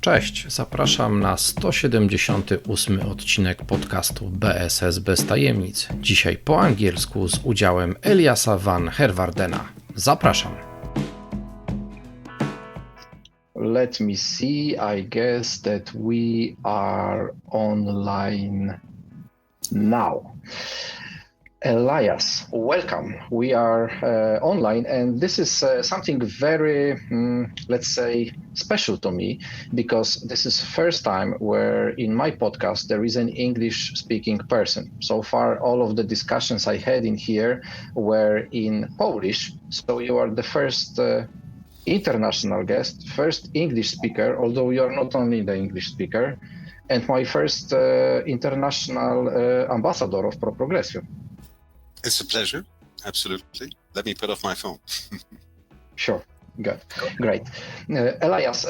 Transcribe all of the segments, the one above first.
Cześć, zapraszam na 178 odcinek podcastu BSS bez tajemnic. Dzisiaj po angielsku z udziałem Eliasa van Herwaardena. Zapraszam. Let me see, I guess that we are online now. Elias, welcome. We are online, and this is something very, let's say, special to me, because this is first time where in my podcast there is an English-speaking person. So far, all of the discussions I had in here were in Polish, so you are the first international guest, first English speaker, although you are not only the English speaker, and my first international ambassador of Pro Progressio. It's a pleasure. Absolutely. Let me put off my phone. Sure. Good. Great. Elias,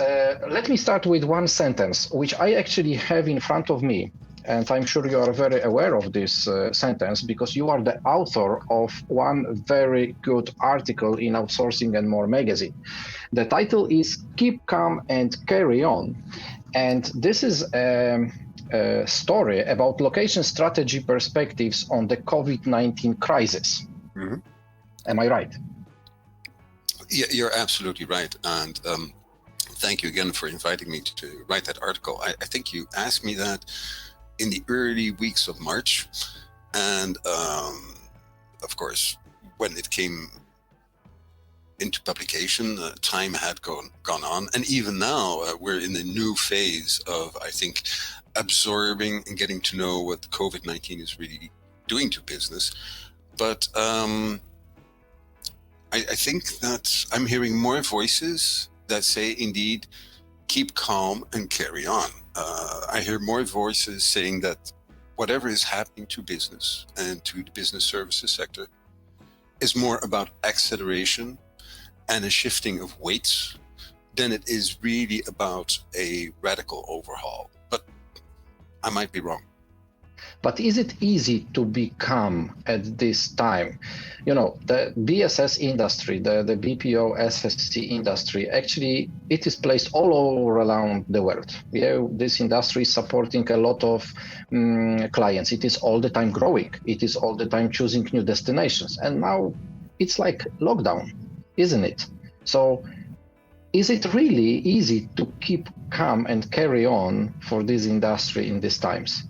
let me start with one sentence, which I actually have in front of me. And I'm sure you are very aware of this sentence because you are the author of one very good article in Outsourcing and More magazine. The title is Keep Calm and Carry On. And this is a story about location strategy perspectives on the COVID-19 crisis. Mm-hmm. Am I right? Yeah, you're absolutely right. And thank you again for inviting me to write that article. I think you asked me that in the early weeks of March. And of course, when it came into publication, time had gone on. And even now, we're in a new phase of, I think, absorbing and getting to know what COVID-19 is really doing to business. But I think that I'm hearing more voices that say, indeed, keep calm and carry on. I hear more voices saying that whatever is happening to business and to the business services sector is more about acceleration and a shifting of weights than it is really about a radical overhaul. But I might be wrong. But is it easy to be calm at this time? You know, the BSS industry, the BPO SSC industry, actually, it is placed all over around the world. Yeah, this industry is supporting a lot of clients. It is all the time growing. It is all the time choosing new destinations. And now it's like lockdown, isn't it? So is it really easy to keep calm and carry on for this industry in these times?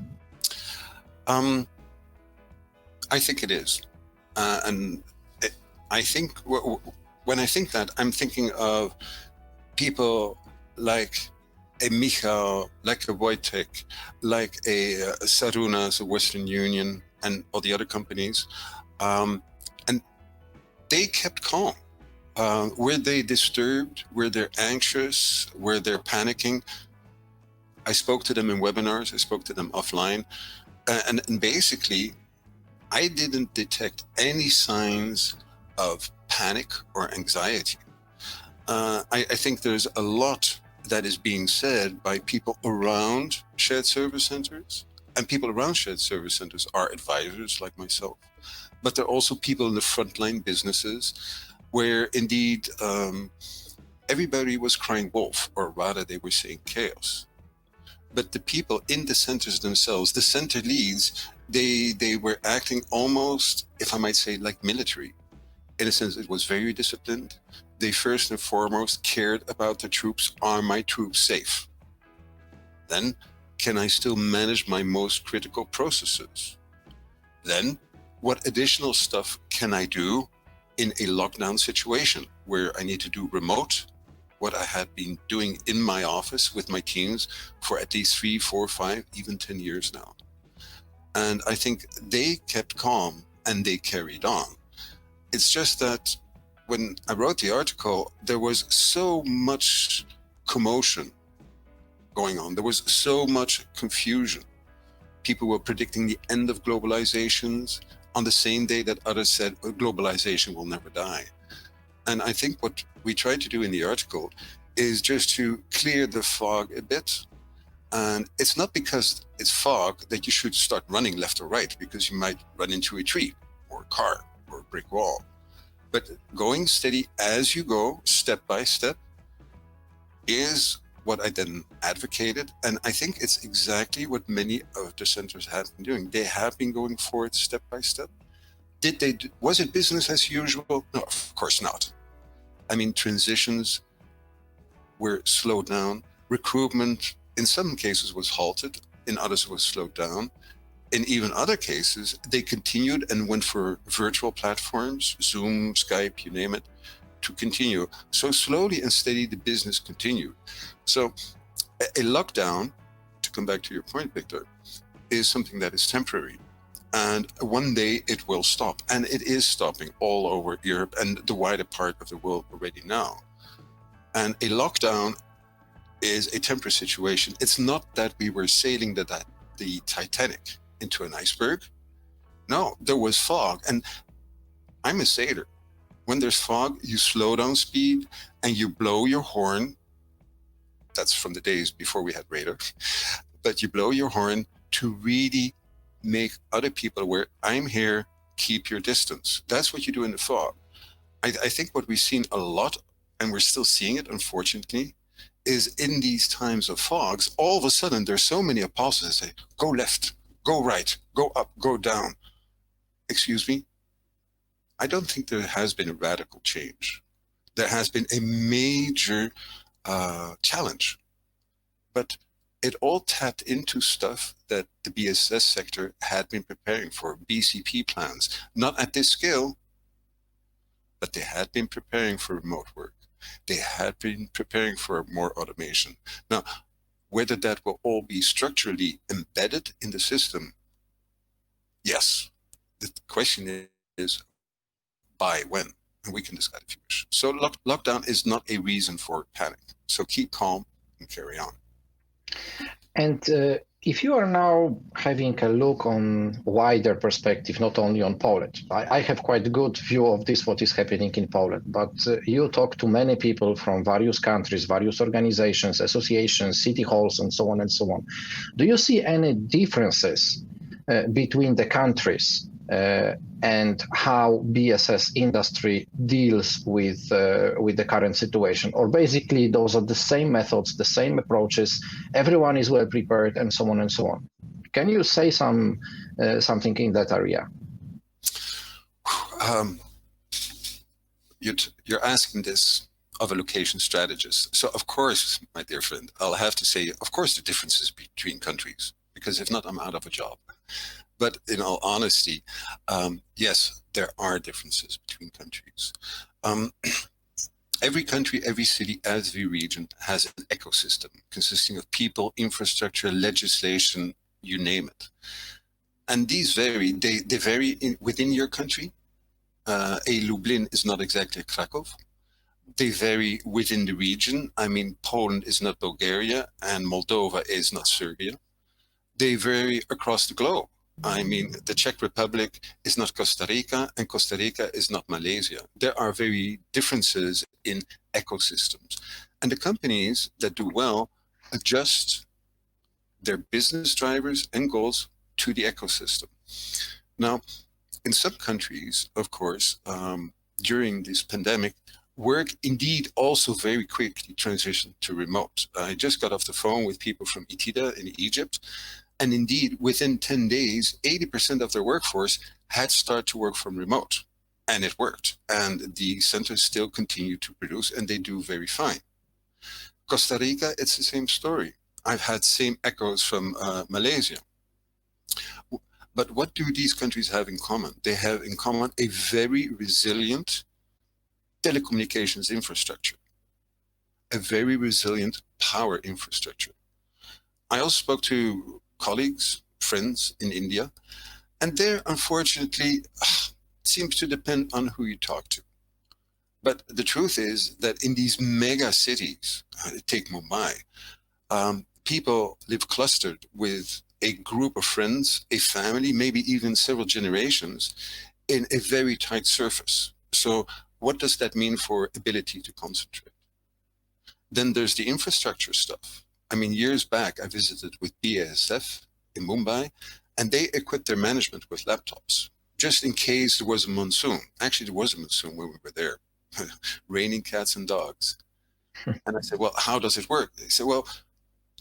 I think it is. I think when I think that, I'm thinking of people like a Michal, like a Wojtek, like a Sarunas, a Western Union, and all the other companies. And they kept calm. Were they disturbed? Were they anxious? Were they panicking? I spoke to them in webinars. I spoke to them offline. And basically, I didn't detect any signs of panic or anxiety. I think there's a lot that is being said by people around shared service centers. And people around shared service centers are advisors like myself. But they're also people in the frontline businesses where indeed everybody was crying wolf, or rather they were saying chaos. But the people in the centers themselves, the center leads, they were acting almost, if I might say, like military. In a sense, it was very disciplined. They first and foremost cared about the troops. Are my troops safe? Then, can I still manage my most critical processes? Then, what additional stuff can I do in a lockdown situation where I need to do remote? What I had been doing in my office with my teams for at least 3, 4, 5, even 10 years now. And I think they kept calm and they carried on. It's just that when I wrote the article, there was so much commotion going on. There was so much confusion. People were predicting the end of globalizations on the same day that others said globalization will never die. And I think what we tried to do in the article is just to clear the fog a bit. And it's not because it's fog that you should start running left or right, because you might run into a tree or a car or a brick wall. But going steady as you go, step by step, is what I then advocated, and I think it's exactly what many of the centers have been doing. They have been going forward step by step. Was it business as usual? No, of course not. I mean, transitions were slowed down. Recruitment, in some cases, was halted. In others, was slowed down. In even other cases, they continued and went for virtual platforms, Zoom, Skype, you name it, to continue. So slowly and steady, the business continued. So a lockdown, to come back to your point, Victor, is something that is temporary. And one day it will stop. And it is stopping all over Europe and the wider part of the world already now. And a lockdown is a temporary situation. It's not that we were sailing the Titanic into an iceberg. No, there was fog. And I'm a sailor. When there's fog, you slow down speed and you blow your horn. That's from the days before we had radar. But you blow your horn to really make other people aware, I'm here, keep your distance. That's what you do in the fog. I think what we've seen a lot, and we're still seeing it, unfortunately, is in these times of fogs, all of a sudden there's so many apostles that say, go left, go right, go up, go down. Excuse me? I don't think there has been a radical change. There has been a major challenge, but it all tapped into stuff that the BSS sector had been preparing for, BCP plans, not at this scale, but they had been preparing for remote work. They had been preparing for more automation. Now, whether that will all be structurally embedded in the system, yes. The question is, by when? And we can discuss if you wish. So lockdown is not a reason for panic. So keep calm and carry on. And if you are now having a look on wider perspective, not only on Poland, I have quite a good view of this, what is happening in Poland, but you talk to many people from various countries, various organizations, associations, city halls, and so on and so on. Do you see any differences between the countries and how BSS industry deals with the current situation? Or basically those are the same methods, the same approaches, everyone is well prepared, and so on and so on. Can you say something in that area? You're asking this of a location strategist. So of course, my dear friend, I'll have to say, of course, the differences between countries, because if not, I'm out of a job. But in all honesty, yes, there are differences between countries. Every country, every city, every region has an ecosystem consisting of people, infrastructure, legislation, you name it. And these vary. They vary within your country. A Lublin is not exactly Krakow. They vary within the region. I mean, Poland is not Bulgaria and Moldova is not Serbia. They vary across the globe. I mean, the Czech Republic is not Costa Rica and Costa Rica is not Malaysia. There are very differences in ecosystems. And the companies that do well adjust their business drivers and goals to the ecosystem. Now, in some countries, of course, during this pandemic, work indeed also very quickly transitioned to remote. I just got off the phone with people from Itida in Egypt. And indeed, within 10 days, 80% of their workforce had started to work from remote. And it worked. And the centers still continue to produce, and they do very fine. Costa Rica, it's the same story. I've had same echoes from Malaysia. But what do these countries have in common? They have in common a very resilient telecommunications infrastructure, a very resilient power infrastructure. I also spoke to colleagues, friends in India, and there, unfortunately, seems to depend on who you talk to. But the truth is that in these mega cities, take Mumbai, people live clustered with a group of friends, a family, maybe even several generations in a very tight surface. So what does that mean for ability to concentrate? Then there's the infrastructure stuff. I mean, years back, I visited with BASF in Mumbai, and they equipped their management with laptops, just in case there was a monsoon. Actually, there was a monsoon when we were there, raining cats and dogs. And I said, well, how does it work? They said, well,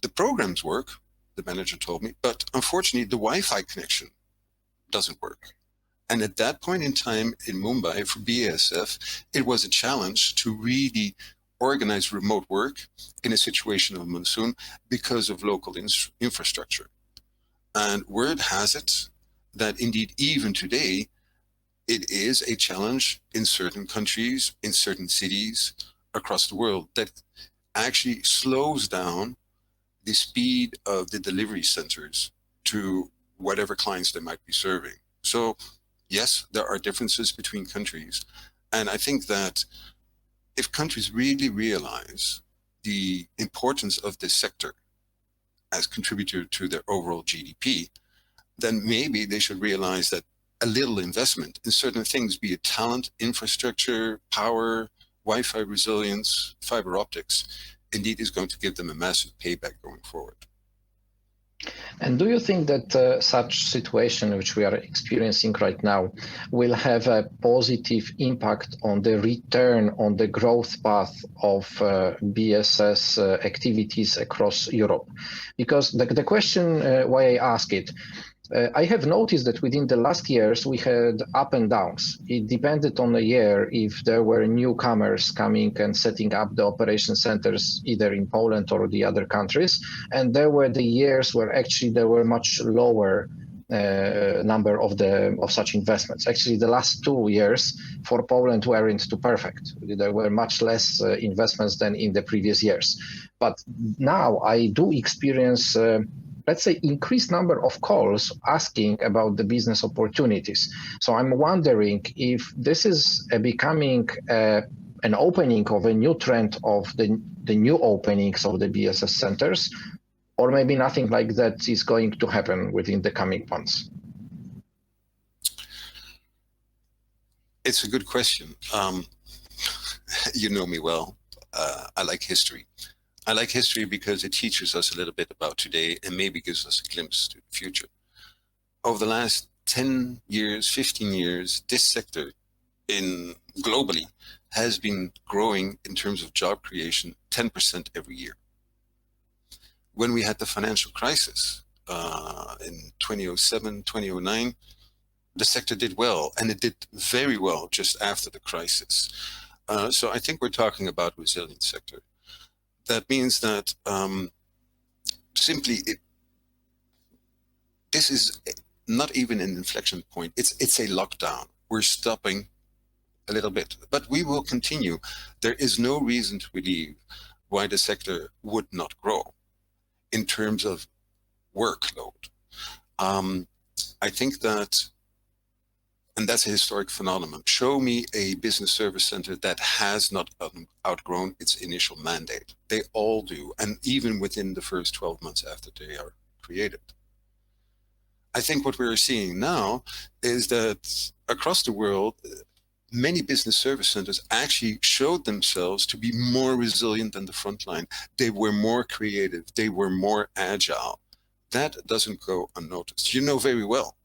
the programs work, the manager told me, but unfortunately the Wi-Fi connection doesn't work. And at that point in time in Mumbai for BASF, it was a challenge to really organize remote work in a situation of monsoon because of local infrastructure. And word has it that indeed even today, it is a challenge in certain countries, in certain cities across the world that actually slows down the speed of the delivery centers to whatever clients they might be serving. So yes, there are differences between countries. And I think that if countries really realize the importance of this sector as contributor to their overall GDP, then maybe they should realize that a little investment in certain things, be it talent, infrastructure, power, Wi-Fi resilience, fiber optics, indeed is going to give them a massive payback going forward. And do you think that such situation which we are experiencing right now will have a positive impact on the return on the growth path of BSS activities across Europe? Because the question why I ask it, I have noticed that within the last years we had up and downs. It depended on the year if there were newcomers coming and setting up the operation centers either in Poland or the other countries, and there were the years where actually there were much lower number of such investments. Actually, the last 2 years for Poland weren't too perfect. There were much less investments than in the previous years. But now I do experience let's say, increased number of calls asking about the business opportunities. So I'm wondering if this is becoming an opening of a new trend of the new openings of the BSS centers, or maybe nothing like that is going to happen within the coming months. It's a good question. You know me well. I like history. I like history because it teaches us a little bit about today and maybe gives us a glimpse to the future. Over the last 10 years, 15 years, this sector globally has been growing in terms of job creation 10% every year. When we had the financial crisis in 2007, 2009, the sector did well, and it did very well just after the crisis. So I think we're talking about resilient sector. That means that this is not even an inflection point. It's a lockdown. We're stopping a little bit, but we will continue. There is no reason to believe why the sector would not grow in terms of workload. I think that, and that's a historic phenomenon. Show me a business service center that has not outgrown its initial mandate. They all do, and even within the first 12 months after they are created. I think what we're seeing now is that across the world, many business service centers actually showed themselves to be more resilient than the front line. They were more creative. They were more agile. That doesn't go unnoticed. You know very well.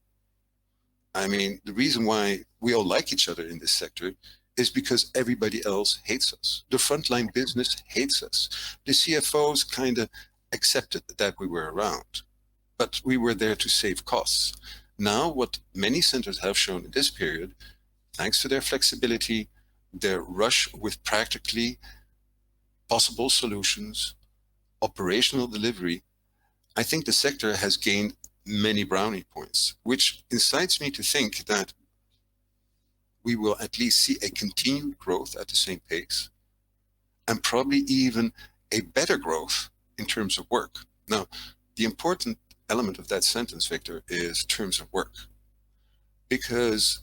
I mean, the reason why we all like each other in this sector is because everybody else hates us. The frontline business hates us. The CFOs kind of accepted that we were around, but we were there to save costs. Now, what many centers have shown in this period, thanks to their flexibility, their rush with practically possible solutions, operational delivery, I think the sector has gained many brownie points, which incites me to think that we will at least see a continued growth at the same pace and probably even a better growth in terms of work. Now, the important element of that sentence, Victor, is terms of work, because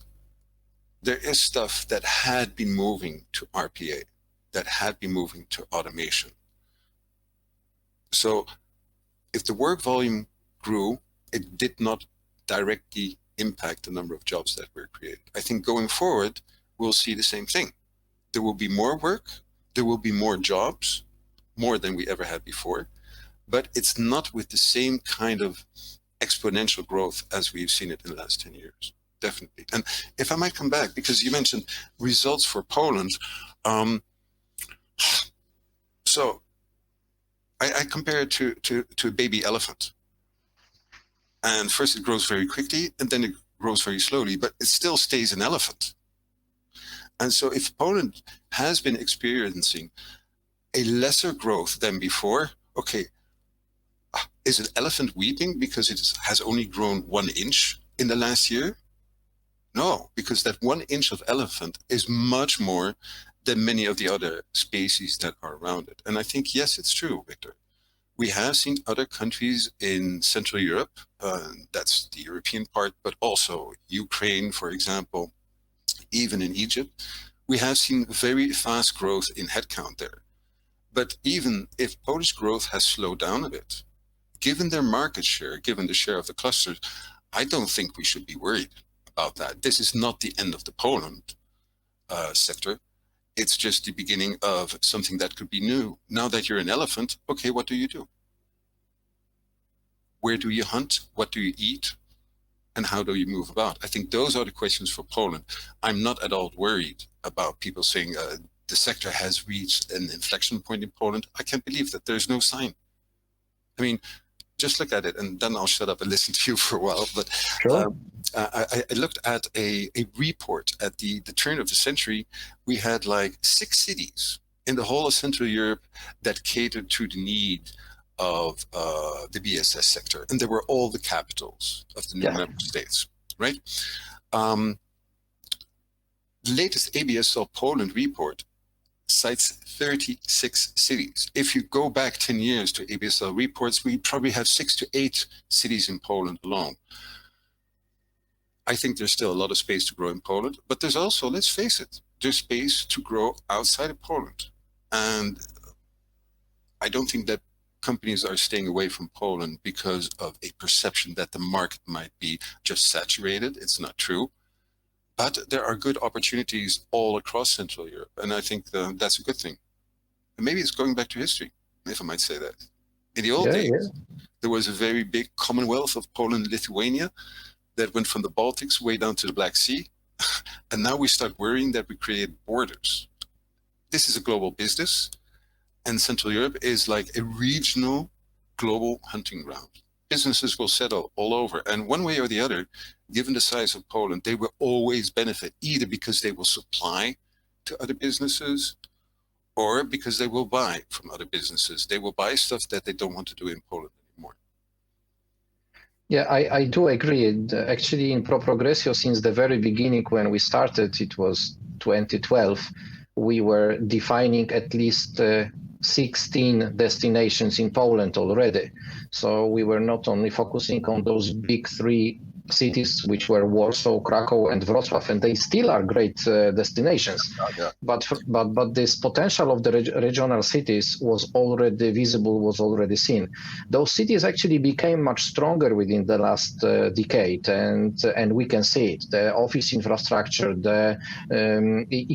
there is stuff that had been moving to RPA, that had been moving to automation. So if the work volume grew, it did not directly impact the number of jobs that were created. I think going forward, we'll see the same thing. There will be more work, there will be more jobs, more than we ever had before, but it's not with the same kind of exponential growth as we've seen it in the last 10 years, definitely. And if I might come back, because you mentioned results for Poland, So I compare it to a baby elephant. And first it grows very quickly, and then it grows very slowly, but it still stays an elephant. And so if Poland has been experiencing a lesser growth than before, okay, is an elephant weeping because it has only grown 1 inch in the last year? No, because that 1 inch of elephant is much more than many of the other species that are around it. And I think, yes, it's true, Victor. We have seen other countries in Central Europe, that's the European part, but also Ukraine, for example, even in Egypt, we have seen very fast growth in headcount there. But even if Polish growth has slowed down a bit, given their market share, given the share of the clusters, I don't think we should be worried about that. This is not the end of the Poland sector. It's just the beginning of something that could be new. Now that you're an elephant, okay, what do you do? Where do you hunt? What do you eat? And how do you move about? I think those are the questions for Poland. I'm not at all worried about people saying the sector has reached an inflection point in Poland. I can't believe that there's no sign. I mean, just look at it, and then I'll shut up and listen to you for a while. But Sure. I looked at a report at the turn of the century. We had like 6 cities in the whole of Central Europe that catered to the need of the BSS sector, and they were all the capitals of the new member states, right? The latest ABSL Poland report cites 36 cities. If you go back 10 years to ABSL reports, we probably have 6 to 8 cities in Poland alone. I think there's still a lot of space to grow in Poland, but there's also, let's face it, there's space to grow outside of Poland. And I don't think that companies are staying away from Poland because of a perception that the market might be just saturated. It's not true. But there are good opportunities all across Central Europe, and I think that's a good thing. And maybe it's going back to history, if I might say that. In the old days, there was a very big Commonwealth of Poland and Lithuania that went from the Baltics way down to the Black Sea. And now we start worrying that we create borders. This is a global business, and Central Europe is like a regional global hunting ground. Businesses will settle all over, and one way or the other, given the size of Poland, they will always benefit, either because they will supply to other businesses or because they will buy from other businesses. They will buy stuff that they don't want to do in Poland anymore. Yeah, I do agree. Actually, in Pro Progressio, since the very beginning when we started, it was 2012, we were defining at least 16 destinations in Poland already. So we were not only focusing on those big 3 cities, which were Warsaw, Krakow, and Wrocław, and they still are great destinations. But this potential of the regional cities was already visible, was already seen. Those cities actually became much stronger within the last decade, and we can see it. The office infrastructure, the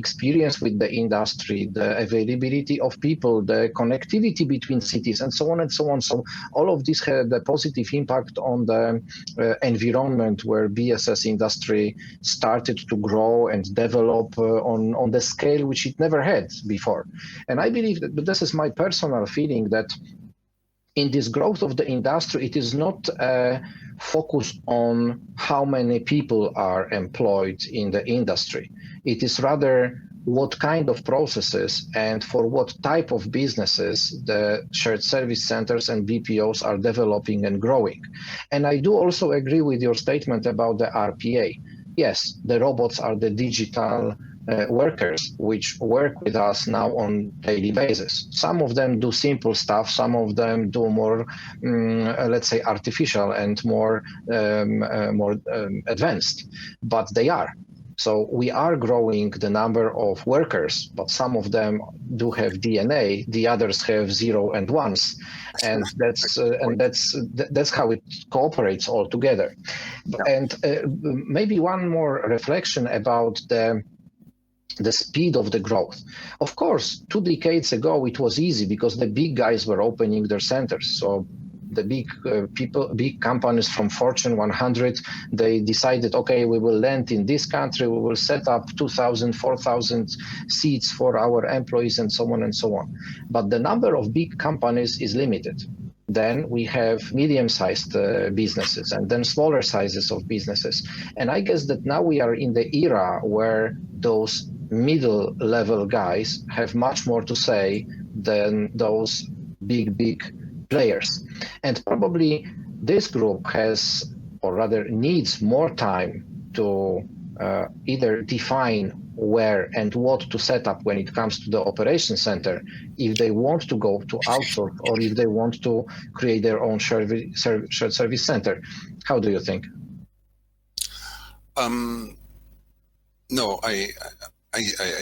experience with the industry, the availability of people, the connectivity between cities, and so on and so on. So all of this had a positive impact on the environment where BSS industry started to grow and develop on the scale which it never had before. And I believe that, but this is my personal feeling, that in this growth of the industry, it is not focused on how many people are employed in the industry. It is rather what kind of processes and for what type of businesses the shared service centers and BPOs are developing and growing. And I do also agree with your statement about the RPA. Yes, the robots are the digital workers which work with us now on daily basis. Some of them do simple stuff, some of them do more, let's say, artificial and more advanced, but they are. So we are growing the number of workers, but some of them do have DNA, the others have 0 and 1s, and that's how it cooperates all together. And maybe one more reflection about the speed of the growth. Of course, 2 decades ago, it was easy because the big guys were opening their centers. So the big companies from Fortune 100, they decided, okay, we will land in this country, we will set up 2,000, 4,000 seats for our employees and so on and so on. But the number of big companies is limited. Then we have medium-sized businesses and then smaller sizes of businesses. And I guess that now we are in the era where those middle-level guys have much more to say than those big players. And probably this group has, or rather needs, more time to either define where and what to set up when it comes to the operation center, if they want to go to outsource or if they want to create their own shared service center. How do you think? No, I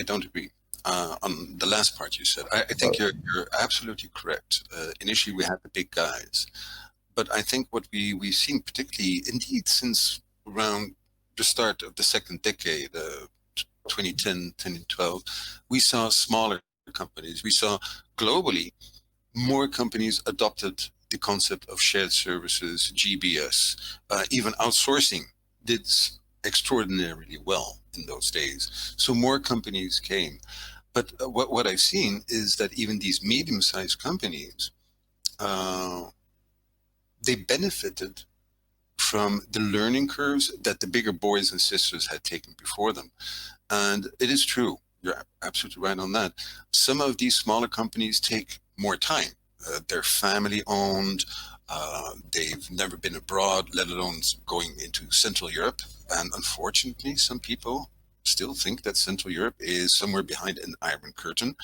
don't agree on the last part you said. I think you're absolutely correct. Initially, we had the big guys, but I think what we've seen, particularly indeed since around the start of the second decade, 2010, 2012, we saw smaller companies. We saw globally more companies adopted the concept of shared services, GBS, even outsourcing did extraordinarily well in those days. So more companies came. But what I've seen is that even these medium-sized companies, they benefited from the learning curves that the bigger boys and sisters had taken before them. And it is true, you're absolutely right on that. Some of these smaller companies take more time. They're family owned, they've never been abroad, let alone going into Central Europe. And unfortunately, some people still think that Central Europe is somewhere behind an iron curtain.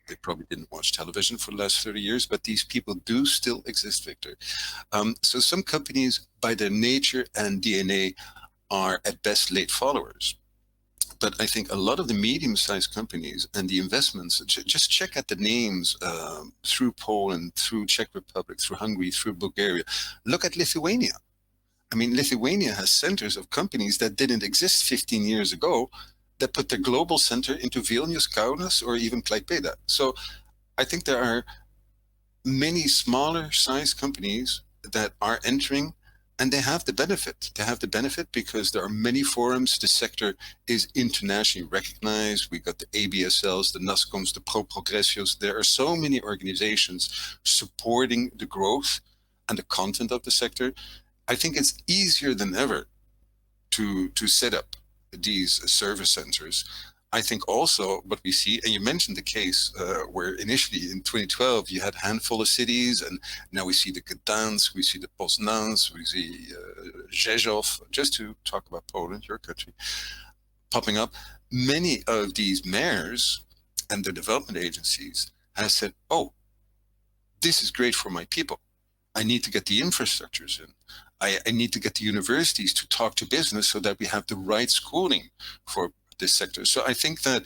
They probably didn't watch television for the last 30 years, but these people do still exist, Victor. So some companies, by their nature and DNA, are at best late followers. But I think a lot of the medium-sized companies and the investments, just check at the names through Poland, through Czech Republic, through Hungary, through Bulgaria. Look at Lithuania. I mean, Lithuania has centers of companies that didn't exist 15 years ago that put their global center into Vilnius, Kaunas, or even Klaipėda. So I think there are many smaller size companies that are entering, and they have the benefit. They have the benefit because there are many forums. The sector is internationally recognized. We got the ABSLs, the NASCOMs, the Pro Progressios. There are so many organizations supporting the growth and the content of the sector. I think it's easier than ever to set up these service centers. I think also what we see, and you mentioned the case where initially in 2012 you had a handful of cities, and now we see the Gdansk, we see the Poznans, we see Rzeszów, just to talk about Poland, your country, popping up. Many of these mayors and their development agencies have said, oh, this is great for my people. I need to get the infrastructures in. I need to get the universities to talk to business so that we have the right schooling for this sector. So I think that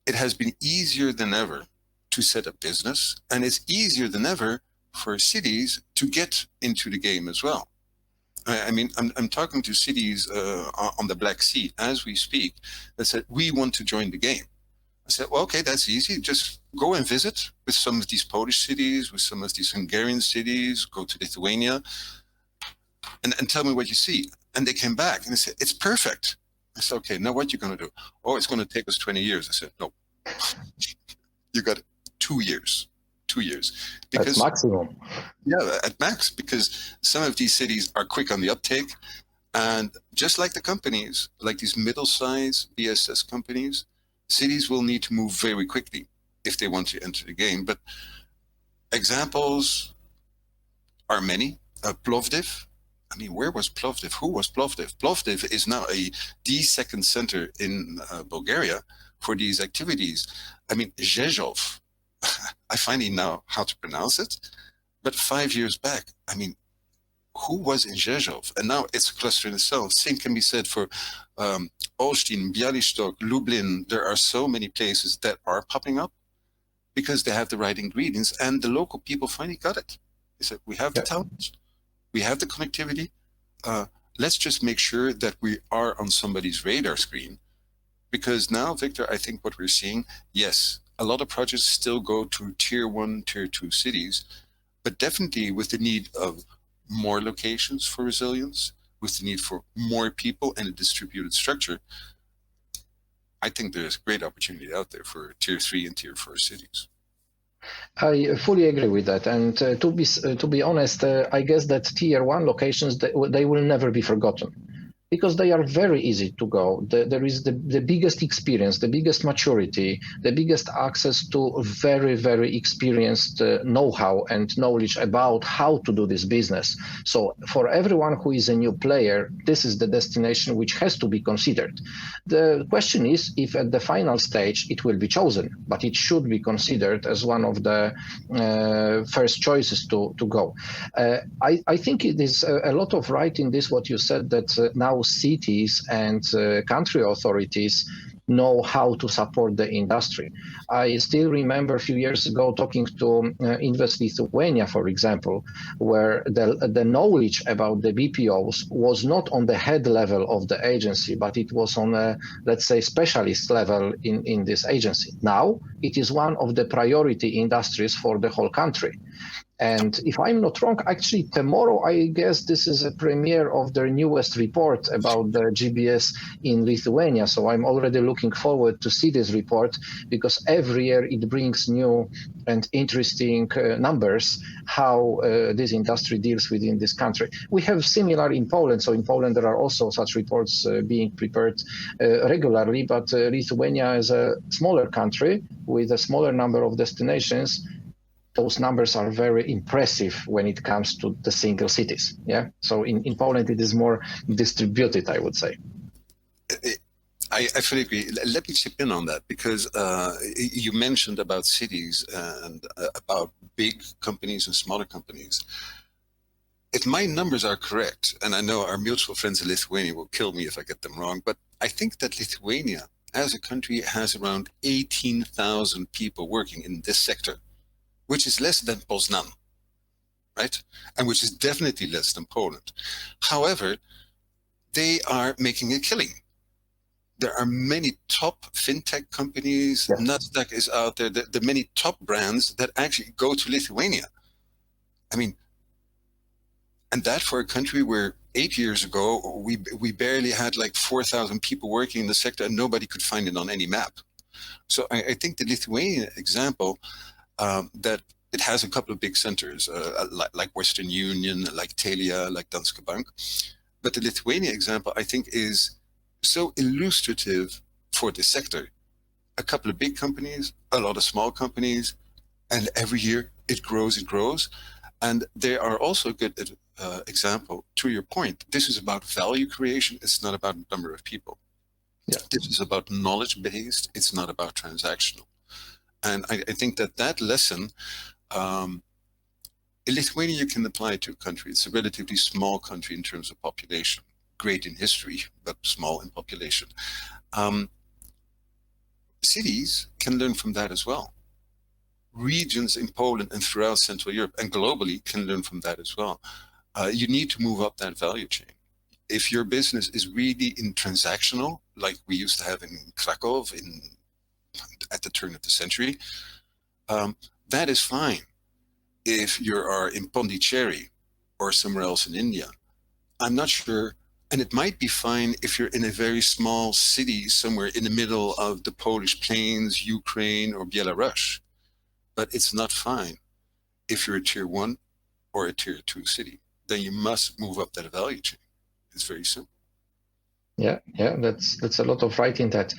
it has been easier than ever to set up business, and it's easier than ever for cities to get into the game as well. I mean, I'm talking to cities on the Black Sea as we speak that said, we want to join the game. I said, well, okay, that's easy. Just go and visit with some of these Polish cities, with some of these Hungarian cities, go to Lithuania, and tell me what you see. And they came back and they said, it's perfect. I said, okay, now what are you going to do? Oh, it's going to take us 20 years. I said, no, you got 2 years. 2 years. Because, that's maximum. Yeah, at max, because some of these cities are quick on the uptake. And just like the companies, like these middle-sized BSS companies, cities will need to move very quickly if they want to enter the game. But examples are many. Plovdiv. I mean, where was Plovdiv? Who was Plovdiv? Plovdiv is now the second center in Bulgaria for these activities. I mean, Rzeszów, I finally know how to pronounce it, but 5 years back, I mean, who was in Rzeszów? And now it's a cluster in itself. Same can be said for Olsztyn, Białystok, Lublin. There are so many places that are popping up because they have the right ingredients, and the local people finally got it. They said, we have the talent. We have the connectivity. Let's just make sure that we are on somebody's radar screen. Because now, Victor, I think what we're seeing, yes, a lot of projects still go to tier 1, tier 2 cities, but but definitely with the need of more locations for resilience, with the need for more people and a distributed structure, I think there's great opportunity out there for tier 3 and tier 4 cities. I fully agree with that. And to be honest, I guess that tier 1 locations, they will never be forgotten, because they are very easy to go. There is the biggest experience, the biggest maturity, the biggest access to very, very experienced know-how and knowledge about how to do this business. So for everyone who is a new player, this is the destination which has to be considered. The question is if at the final stage it will be chosen, but it should be considered as one of the first choices to go. I think it is a lot of right in this, what you said, that now cities and country authorities know how to support the industry. I still remember a few years ago talking to Invest Lithuania, for example, where the knowledge about the BPOs was not on the head level of the agency, but it was on a, let's say, specialist level in this agency. Now it is one of the priority industries for the whole country. And if I'm not wrong, actually tomorrow, I guess this is a premiere of their newest report about the GBS in Lithuania. So I'm already looking forward to see this report, because every year it brings new and interesting numbers how this industry deals within this country. We have similar in Poland. So in Poland, there are also such reports being prepared regularly, but Lithuania is a smaller country with a smaller number of destinations. Those numbers are very impressive when it comes to the single cities. Yeah. So in Poland, it is more distributed, I would say. I fully agree. Let me chip in on that, because you mentioned about cities and about big companies and smaller companies. If my numbers are correct, and I know our mutual friends in Lithuania will kill me if I get them wrong, but I think that Lithuania as a country has around 18,000 people working in this sector, which is less than Poznan, right? And which is definitely less than Poland. However, they are making a killing. There are many top fintech companies, yes. Nasdaq is out there, the many top brands that actually go to Lithuania. I mean, and that for a country where 8 years ago, we barely had like 4,000 people working in the sector and nobody could find it on any map. So I think the Lithuanian example, that it has a couple of big centers, like Western Union, like Telia, like Danske Bank. But the Lithuania example, I think, is so illustrative for this sector. A couple of big companies, a lot of small companies, and every year it grows. And they are also a good example, to your point. This is about value creation. It's not about number of people. Yeah. This is about knowledge-based. It's not about transactional. And I think that lesson, in Lithuania, you can apply to a country. It's a relatively small country in terms of population, great in history, but small in population. Cities can learn from that as well. Regions in Poland and throughout Central Europe and globally can learn from that as well. You need to move up that value chain. If your business is really in transactional, like we used to have in Krakow at the turn of the century, that is fine. If you are in Pondicherry or somewhere else in India, I'm not sure. And it might be fine if you're in a very small city somewhere in the middle of the Polish plains, Ukraine, or Belarus. But it's not fine if you're a tier 1 or a tier 2 city. Then you must move up that value chain. It's very simple. Yeah, that's a lot of right in that.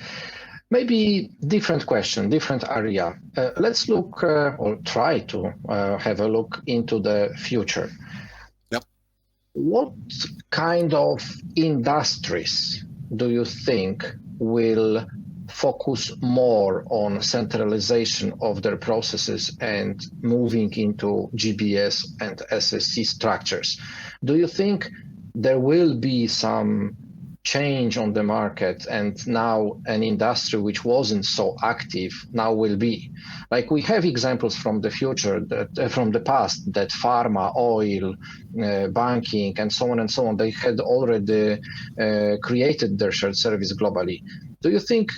Maybe different question, different area. Let's look or try to have a look into the future. Yep. What kind of industries do you think will focus more on centralization of their processes and moving into GBS and SSC structures? Do you think there will be some change on the market, and now an industry which wasn't so active now will be? Like, we have examples from the future, from the past, that pharma, oil, banking, and so on, they had already created their shared service globally. Do you think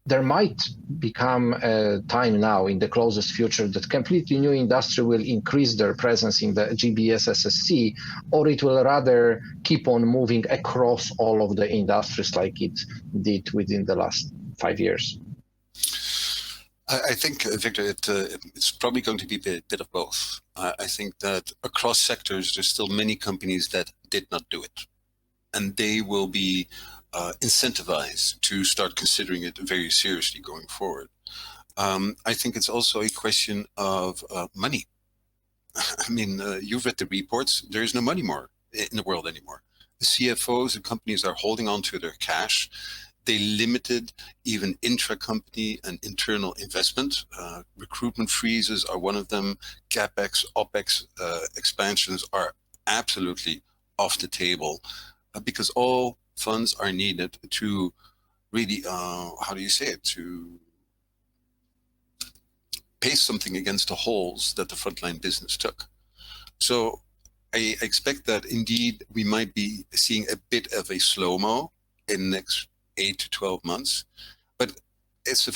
there might become a time now in the closest future that completely new industry will increase their presence in the GBS-SSC, or it will rather keep on moving across all of the industries like it did within the last 5 years? I think, Victor, it's probably going to be a bit of both. I think that across sectors, there's still many companies that did not do it. And they will be incentivized to start considering it very seriously going forward. I think it's also a question of money. I mean, you've read the reports. There is no money more in the world anymore. The CFOs and companies are holding on to their cash. They limited even intra-company and internal investment. Recruitment freezes are one of them. CapEx, OpEx expansions are absolutely off the table because all funds are needed to really, to pay something against the holes that the frontline business took. So I expect that indeed we might be seeing a bit of a slow-mo in the next 8 to 12 months, but it's a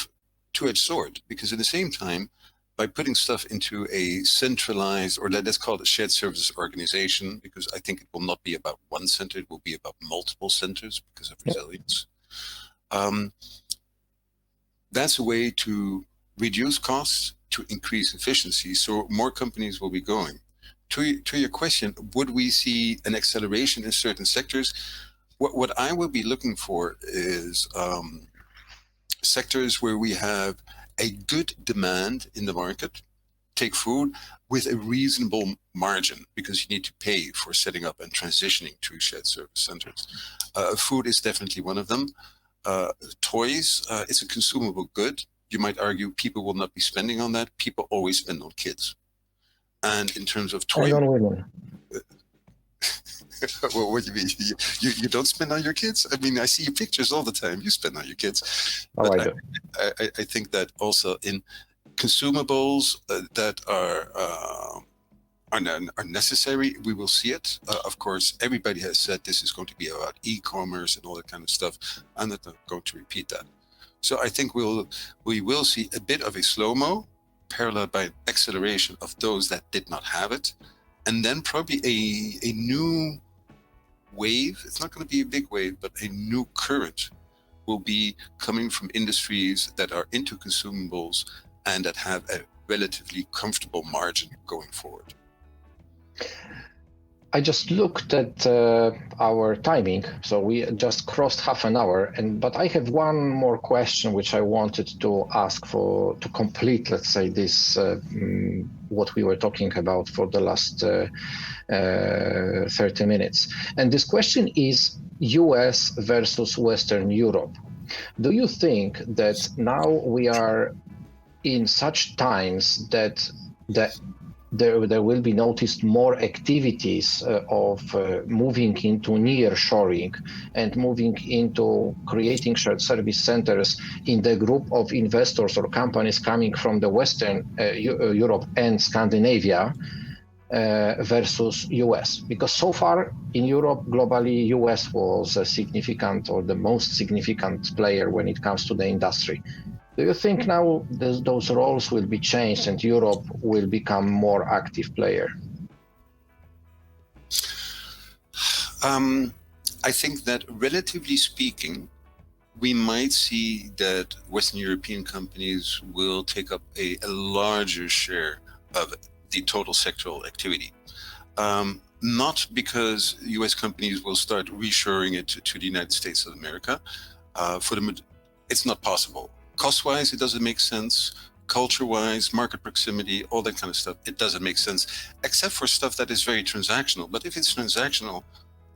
two-edged sword because at the same time, by putting stuff into a centralized, or let's call it a shared services organization, because I think it will not be about one center, it will be about multiple centers because of resilience. That's a way to reduce costs, to increase efficiency, so more companies will be going. To your question, would we see an acceleration in certain sectors? What I will be looking for is sectors where we have a good demand in the market, take food, with a reasonable margin, because you need to pay for setting up and transitioning to shared service centers. Food is definitely one of them. Toys, it's a consumable good. You might argue people will not be spending on that. People always spend on kids. And in terms of toy... And on women. Well, what do you mean? You don't spend on your kids? I mean, I see your pictures all the time. You spend on your kids. Oh, but I do. I think that also in consumables that are necessary, we will see it. Of course, everybody has said this is going to be about e-commerce and all that kind of stuff. I'm not going to repeat that. So I think we will see a bit of a slow-mo, paralleled by an acceleration of those that did not have it. And then probably a new wave, it's not going to be a big wave, but a new current will be coming from industries that are into consumables and that have a relatively comfortable margin going forward. I just looked at our timing, so we just crossed half an hour. But I have one more question which I wanted to ask to complete, let's say, this what we were talking about for the last 30 minutes. And this question is US versus Western Europe. Do you think that now we are in such times that there will be noticed more activities of moving into nearshoring and moving into creating shared service centers in the group of investors or companies coming from the Western Europe and Scandinavia versus US? Because so far in Europe, globally, US was a significant or the most significant player when it comes to the industry. Do you think now those roles will be changed and Europe will become more active player? I think that relatively speaking, we might see that Western European companies will take up a larger share of the total sectoral activity. Not because US companies will start reshoring it to the United States of America. It's not possible. Cost-wise, it doesn't make sense. Culture-wise, market proximity, all that kind of stuff, it doesn't make sense, except for stuff that is very transactional. But if it's transactional,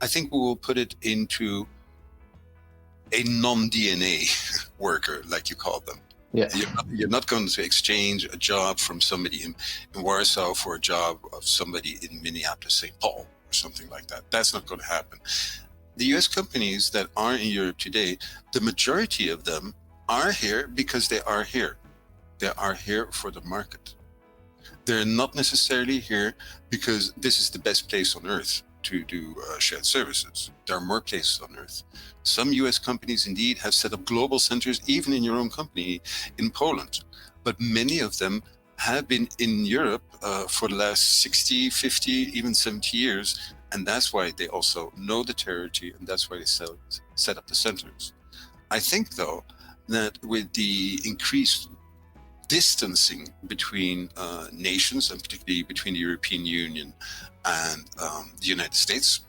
I think we will put it into a non-DNA worker, like you call them. Yeah. You're not going to exchange a job from somebody in Warsaw for a job of somebody in Minneapolis, St. Paul, or something like that. That's not going to happen. The US companies that are in Europe today, the majority of them are here because they are here. They are here for the market. They're not necessarily here because this is the best place on earth. to do shared services. There are more places on Earth. Some US companies indeed have set up global centers, even in your own company in Poland. But many of them have been in Europe for the last 60, 50, even 70 years. And that's why they also know the territory, and that's why they set up the centers. I think, though, that with the increased distancing between nations, and particularly between the European Union and the United States,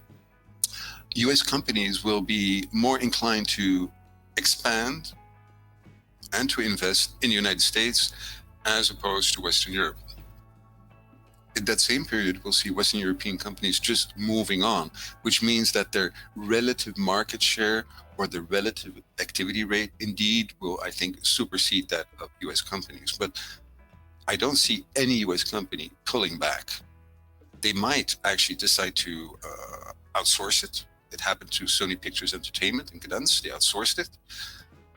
US companies will be more inclined to expand and to invest in the United States as opposed to Western Europe. In that same period, we'll see Western European companies just moving on, which means that their relative market share or the relative activity rate indeed will, I think, supersede that of US companies. But I don't see any US company pulling back. They might actually decide to outsource it. It happened to Sony Pictures Entertainment in Gdansk. They outsourced it.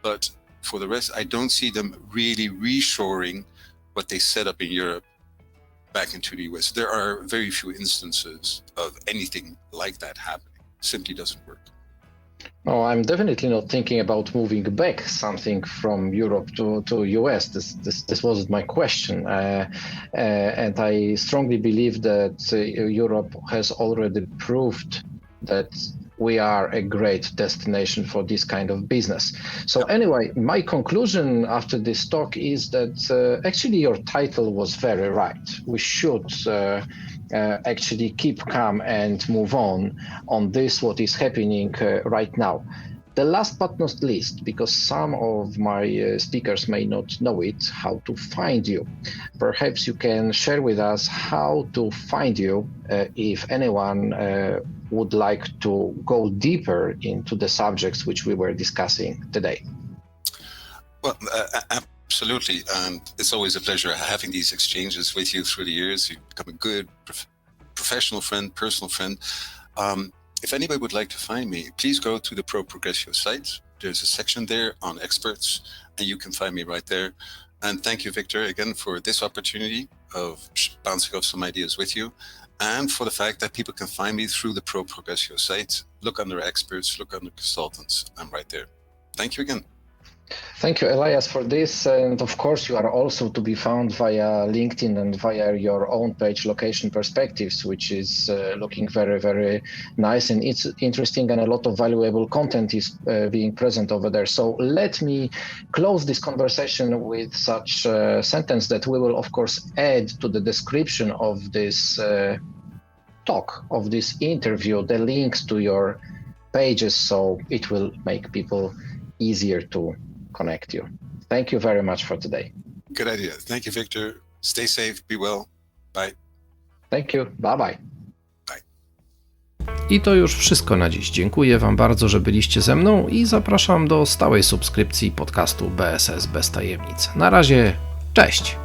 But for the rest, I don't see them really reshoring what they set up in Europe back into the US. There are very few instances of anything like that happening. Simply doesn't work. No, I'm definitely not thinking about moving back something from Europe to US. This wasn't my question. And I strongly believe that Europe has already proved that we are a great destination for this kind of business. So anyway, my conclusion after this talk is that actually your title was very right. We should actually keep calm and move on this, what is happening right now. The last but not least, because some of my speakers may not know it, how to find you. Perhaps you can share with us how to find you if anyone would like to go deeper into the subjects which we were discussing today. Well, absolutely. And it's always a pleasure having these exchanges with you through the years. You've become a good professional friend, personal friend. If anybody would like to find me, please go to the Pro Progressio site. There's a section there on experts, and you can find me right there. And thank you, Victor, again, for this opportunity of bouncing off some ideas with you, and for the fact that people can find me through the Pro Progressio site. Look under experts, look under consultants. I'm right there. Thank you again. Thank you, Elias, for this. And of course, you are also to be found via LinkedIn and via your own page, Location Perspectives, which is looking very, very nice and it's interesting, and a lot of valuable content is being present over there. So let me close this conversation with such a sentence that we will, of course, add to the description of this talk, of this interview, the links to your pages, so it will make people easier to connect you. Thank you very much for today. Good idea. Thank you, Victor. Stay safe, be well. Bye. Thank you. Bye-bye. I to już wszystko na dziś. Dziękuję Wam bardzo, że byliście ze mną i zapraszam do stałej subskrypcji podcastu BSS bez tajemnic. Na razie, cześć!